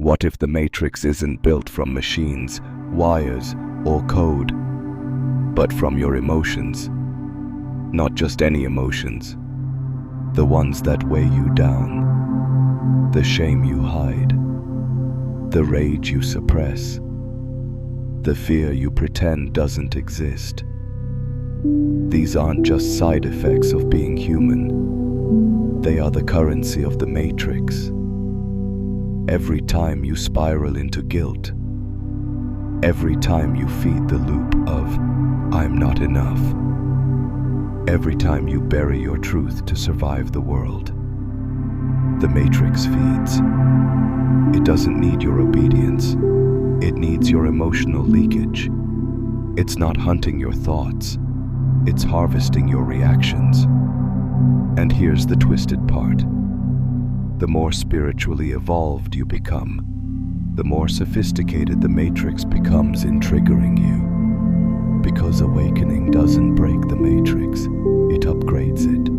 What if the matrix isn't built from machines, wires, or code, but from your emotions? Not just any emotions, the ones that weigh you down, the shame you hide, the rage you suppress, the fear you pretend doesn't exist. These aren't just side effects of being human, they are the currency of the matrix. Every time you spiral into guilt, every time you feed the loop of "I'm not enough," every time you bury your truth to survive the world, the matrix feeds. It doesn't need your obedience, it needs your emotional leakage. It's not hunting your thoughts, it's harvesting your reactions. And here's the twisted part. The more spiritually evolved you become, the more sophisticated the matrix becomes in triggering you. Because awakening doesn't break the matrix, it upgrades it.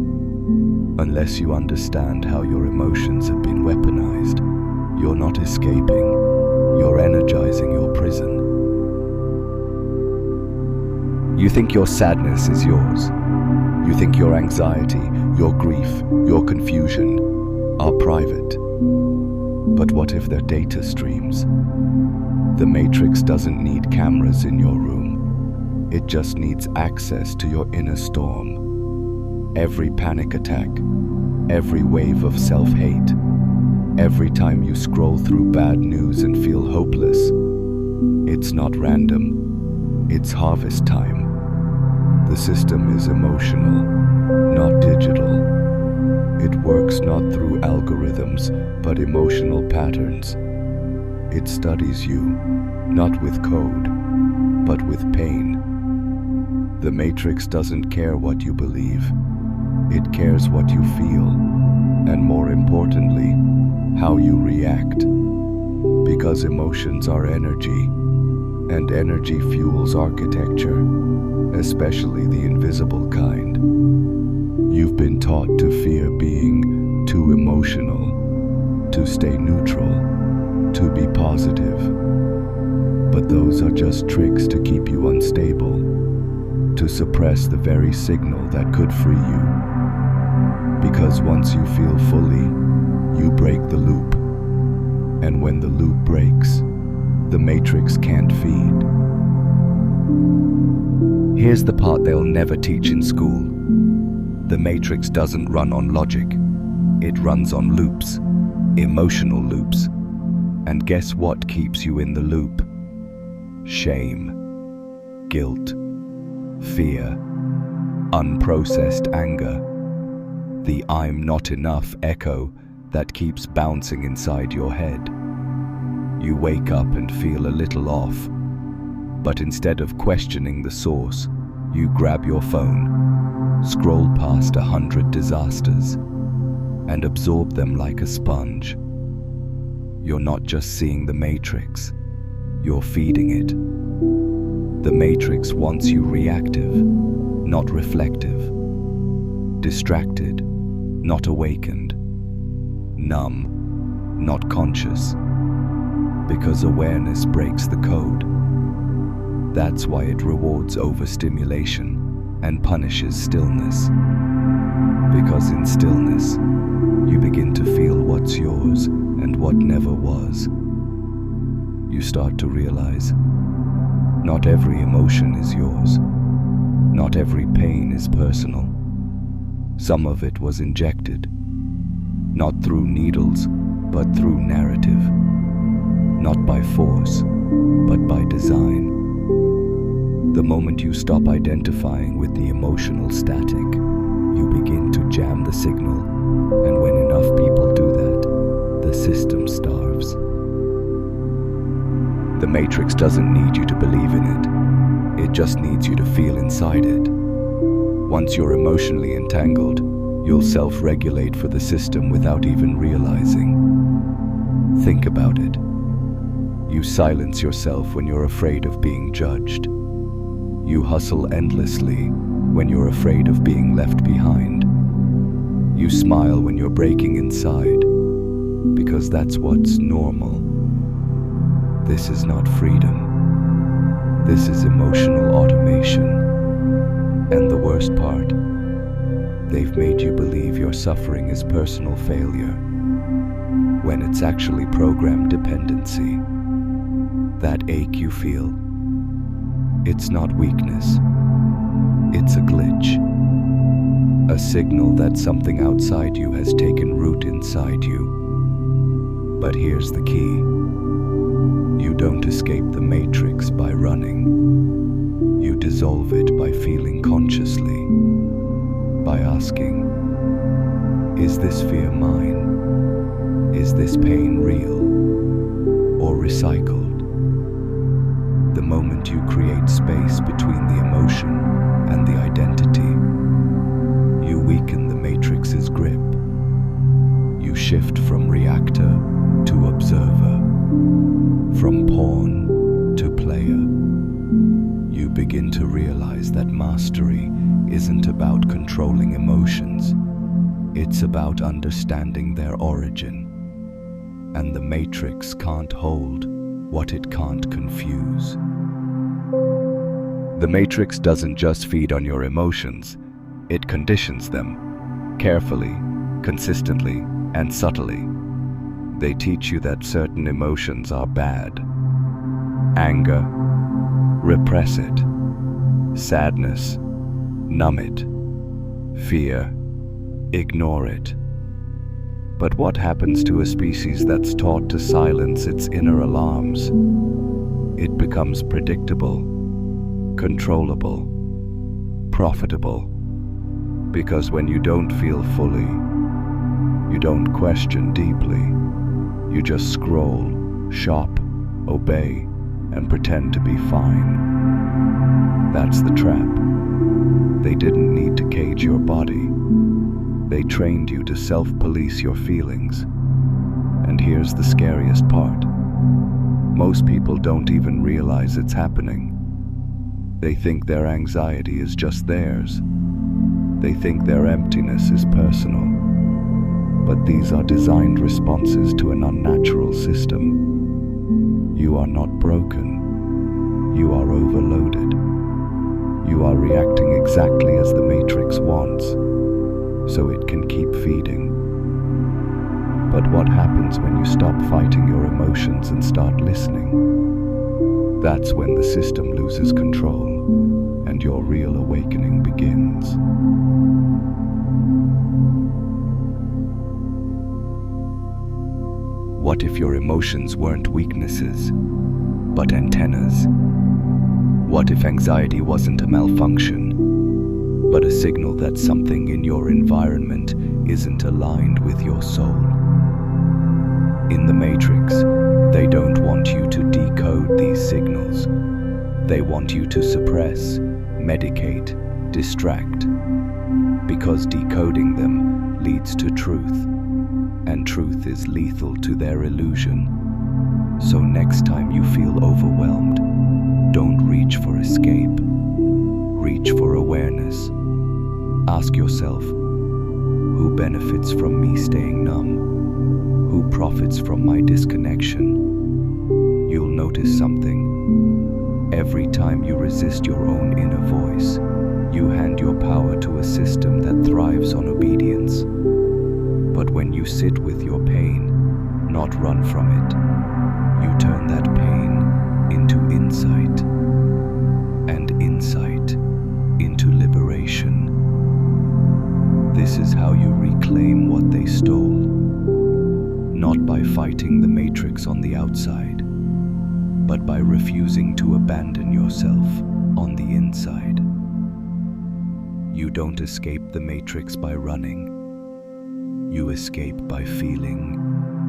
Unless you understand how your emotions have been weaponized, you're not escaping, you're energizing your prison. You think your sadness is yours. You think your anxiety, your grief, your confusion are private. But what if they're data streams? The matrix doesn't need cameras in your room. It just needs access to your inner storm. Every panic attack, every wave of self-hate, every time you scroll through bad news and feel hopeless, it's not random, it's harvest time. The system is emotional, not digital. It works not through algorithms, but emotional patterns. It studies you, not with code, but with pain. The matrix doesn't care what you believe. It cares what you feel, and more importantly, how you react. Because emotions are energy, and energy fuels architecture, especially the invisible kind. You've been taught to fear being too emotional, to stay neutral, to be positive. But those are just tricks to keep you unstable, to suppress the very signal that could free you. Because once you feel fully, you break the loop. And when the loop breaks, the matrix can't feed. Here's the part they'll never teach in school. The matrix doesn't run on logic. It runs on loops, emotional loops. And guess what keeps you in the loop? Shame, guilt, fear, unprocessed anger. The "I'm not enough" echo that keeps bouncing inside your head. You wake up and feel a little off, but instead of questioning the source, you grab your phone, scroll past 100 disasters, and absorb them like a sponge. You're not just seeing the matrix, you're feeding it. The matrix wants you reactive, not reflective, distracted, not awakened, numb, not conscious, because awareness breaks the code. That's why it rewards overstimulation and punishes stillness. Because in stillness, you begin to feel what's yours and what never was. You start to realize, not every emotion is yours. Not every pain is personal. Some of it was injected, not through needles, but through narrative. Not by force, but by design. The moment you stop identifying with the emotional static, you begin to jam the signal, and when enough people do that, the system starves. The matrix doesn't need you to believe in it. It just needs you to feel inside it. Once you're emotionally entangled, you'll self-regulate for the system without even realizing. Think about it. You silence yourself when you're afraid of being judged. You hustle endlessly when you're afraid of being left behind. You smile when you're breaking inside, because that's what's normal. This is not freedom. This is emotional automation. And the worst part, they've made you believe your suffering is personal failure, when it's actually programmed dependency. That ache you feel, it's not weakness, it's a glitch. A signal that something outside you has taken root inside you. But here's the key. You don't escape the matrix by running. You dissolve it by feeling consciously, by asking, is this fear mine? Is this pain real or recycled? The moment you create space between the emotion and the identity, you weaken the matrix's grip. You shift from reactor to observer, from pawn to player. You begin to realize that mastery isn't about controlling emotions. It's about understanding their origin. And the matrix can't hold what it can't confuse. The matrix doesn't just feed on your emotions, it conditions them, carefully, consistently, and subtly. They teach you that certain emotions are bad. Anger, repress it. Sadness, numb it. Fear, ignore it. But what happens to a species that's taught to silence its inner alarms? It becomes predictable, controllable, profitable. Because when you don't feel fully, you don't question deeply, you just scroll, shop, obey, and pretend to be fine. That's the trap. They didn't need to cage your body. They trained you to self-police your feelings. And here's the scariest part. Most people don't even realize it's happening. They think their anxiety is just theirs. They think their emptiness is personal. But these are designed responses to an unnatural system. You are not broken. You are overloaded. You are reacting exactly as the matrix wants, so it can keep feeding. But what happens when you stop fighting your emotions and start listening? That's when the system loses control and your real awakening begins. What if your emotions weren't weaknesses, but antennas? What if anxiety wasn't a malfunction, but a signal that something in your environment isn't aligned with your soul? In the Matrix, they don't want you to decode these signals. They want you to suppress, medicate, distract, because decoding them leads to truth, and truth is lethal to their illusion. So next time you feel overwhelmed, don't reach for escape. Reach for awareness. Ask yourself, who benefits from me staying numb? Who profits from my disconnection? You'll notice something. Every time you resist your own inner voice, you hand your power to a system that thrives on obedience. But when you sit with your pain, not run from it, you turn that pain into insight, and insight into liberation. This is how you reclaim what they stole, not by fighting the matrix on the outside, but by refusing to abandon yourself on the inside. You don't escape the matrix by running. You escape by feeling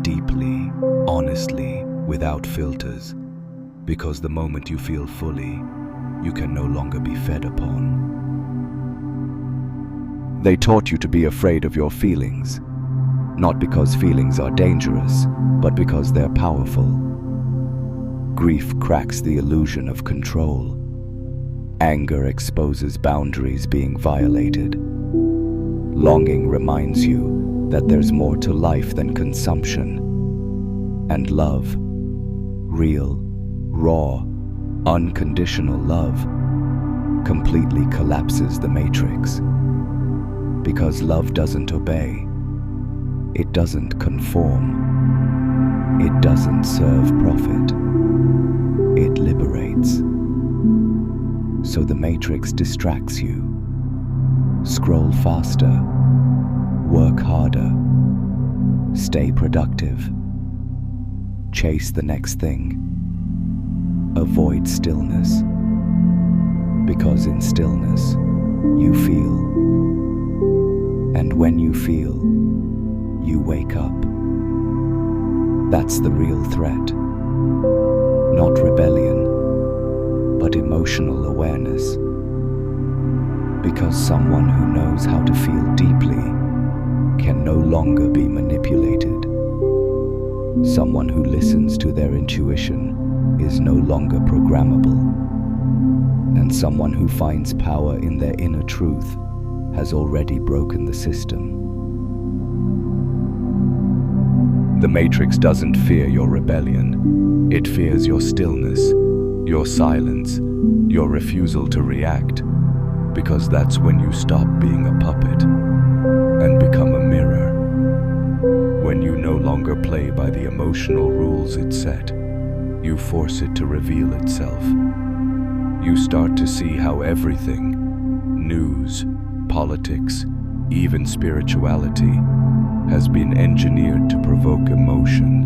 deeply, honestly, without filters, because the moment you feel fully, you can no longer be fed upon. They taught you to be afraid of your feelings, not because feelings are dangerous, but because they're powerful. Grief cracks the illusion of control. Anger exposes boundaries being violated. Longing reminds you that there's more to life than consumption. And love, real, raw, unconditional love completely collapses the matrix. Because love doesn't obey, it doesn't conform, it doesn't serve profit, it liberates. So the matrix distracts you. Scroll faster, work harder, stay productive, chase the next thing, avoid stillness, because in stillness you feel, and when you feel, you wake up. That's the real threat, not rebellion, but emotional awareness. Because someone who knows how to feel deeply can no longer be manipulated. Someone who listens to their intuition is no longer programmable. And someone who finds power in their inner truth has already broken the system. The matrix doesn't fear your rebellion. It fears your stillness, your silence, your refusal to react. Because that's when you stop being a puppet and become a mirror. When you no longer play by the emotional rules it set, you force it to reveal itself. You start to see how everything, news, politics, even spirituality, has been engineered to provoke emotion,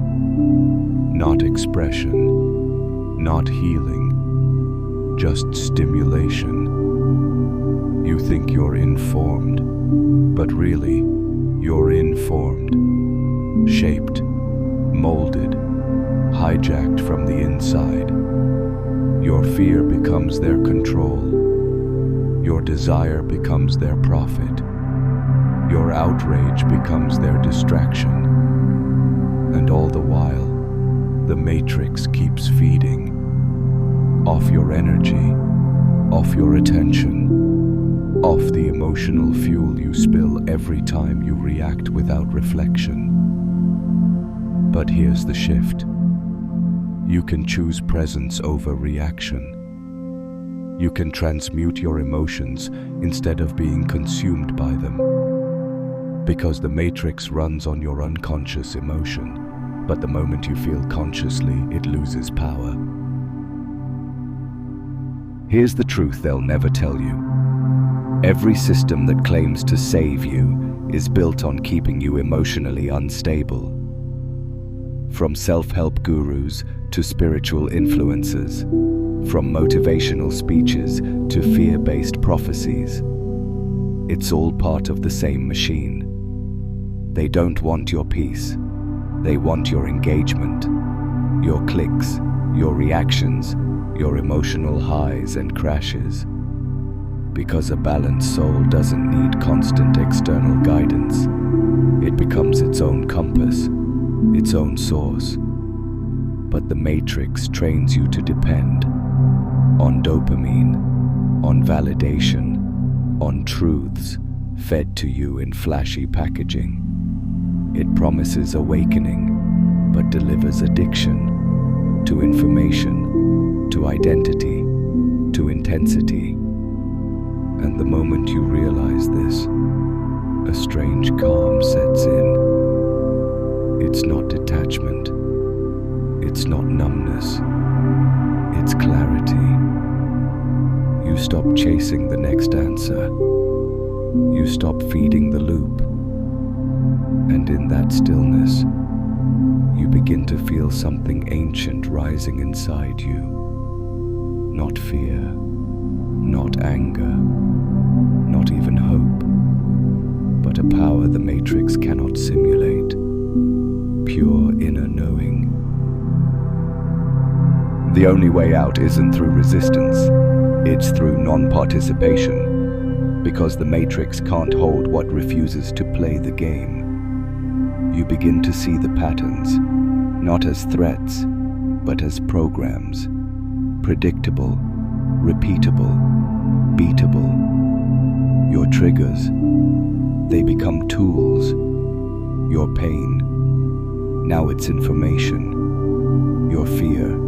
not expression, not healing, just stimulation. You think you're informed, but really, you're informed, shaped, molded, hijacked from the inside. Your fear becomes their control. Your desire becomes their profit. Your outrage becomes their distraction. And all the while, the matrix keeps feeding. Off your energy, off your attention, off the emotional fuel you spill every time you react without reflection. But here's the shift. You can choose presence over reaction. You can transmute your emotions instead of being consumed by them. Because the matrix runs on your unconscious emotion, but the moment you feel consciously, it loses power. Here's the truth they'll never tell you. Every system that claims to save you is built on keeping you emotionally unstable. From self-help gurus to spiritual influencers, from motivational speeches to fear-based prophecies, it's all part of the same machine. They don't want your peace. They want your engagement, your clicks, your reactions, your emotional highs and crashes. Because a balanced soul doesn't need constant external guidance. It becomes its own compass, its own source. But the matrix trains you to depend on dopamine, on validation, on truths fed to you in flashy packaging. It promises awakening, but delivers addiction to information, to identity, to intensity. And the moment you realize this, a strange calm sets in. It's not detachment. It's not numbness. It's clarity. You stop chasing the next answer. You stop feeding the loop. And in that stillness, you begin to feel something ancient rising inside you. Not fear, not anger, not even hope, but a power the matrix cannot simulate. Pure inner knowing. The only way out isn't through resistance, it's through non-participation, because the matrix can't hold what refuses to play the game. You begin to see the patterns, not as threats, but as programs. Predictable, repeatable, beatable. Your triggers, they become tools. Your pain, now it's information. Your fear,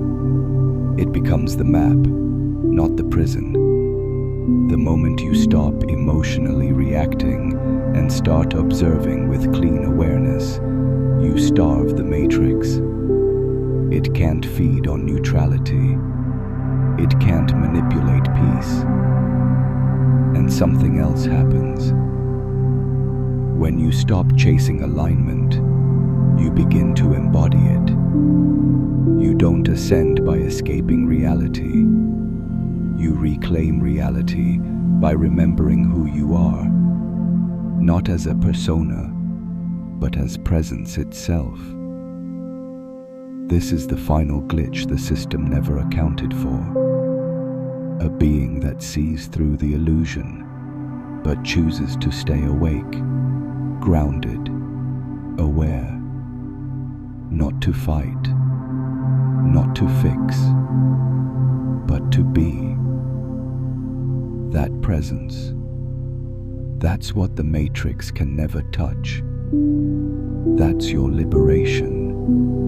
It becomes the map, not the prison. The moment you stop emotionally reacting and start observing with clean awareness, you starve the matrix. It can't feed on neutrality. It can't manipulate peace. And something else happens. When you stop chasing alignment, you begin to embody it. You don't ascend by escaping reality. You reclaim reality by remembering who you are, not as a persona, but as presence itself. This is the final glitch the system never accounted for. A being that sees through the illusion, but chooses to stay awake, grounded, aware, not to fight, not to fix, but to be. That presence, that's what the matrix can never touch. That's your liberation.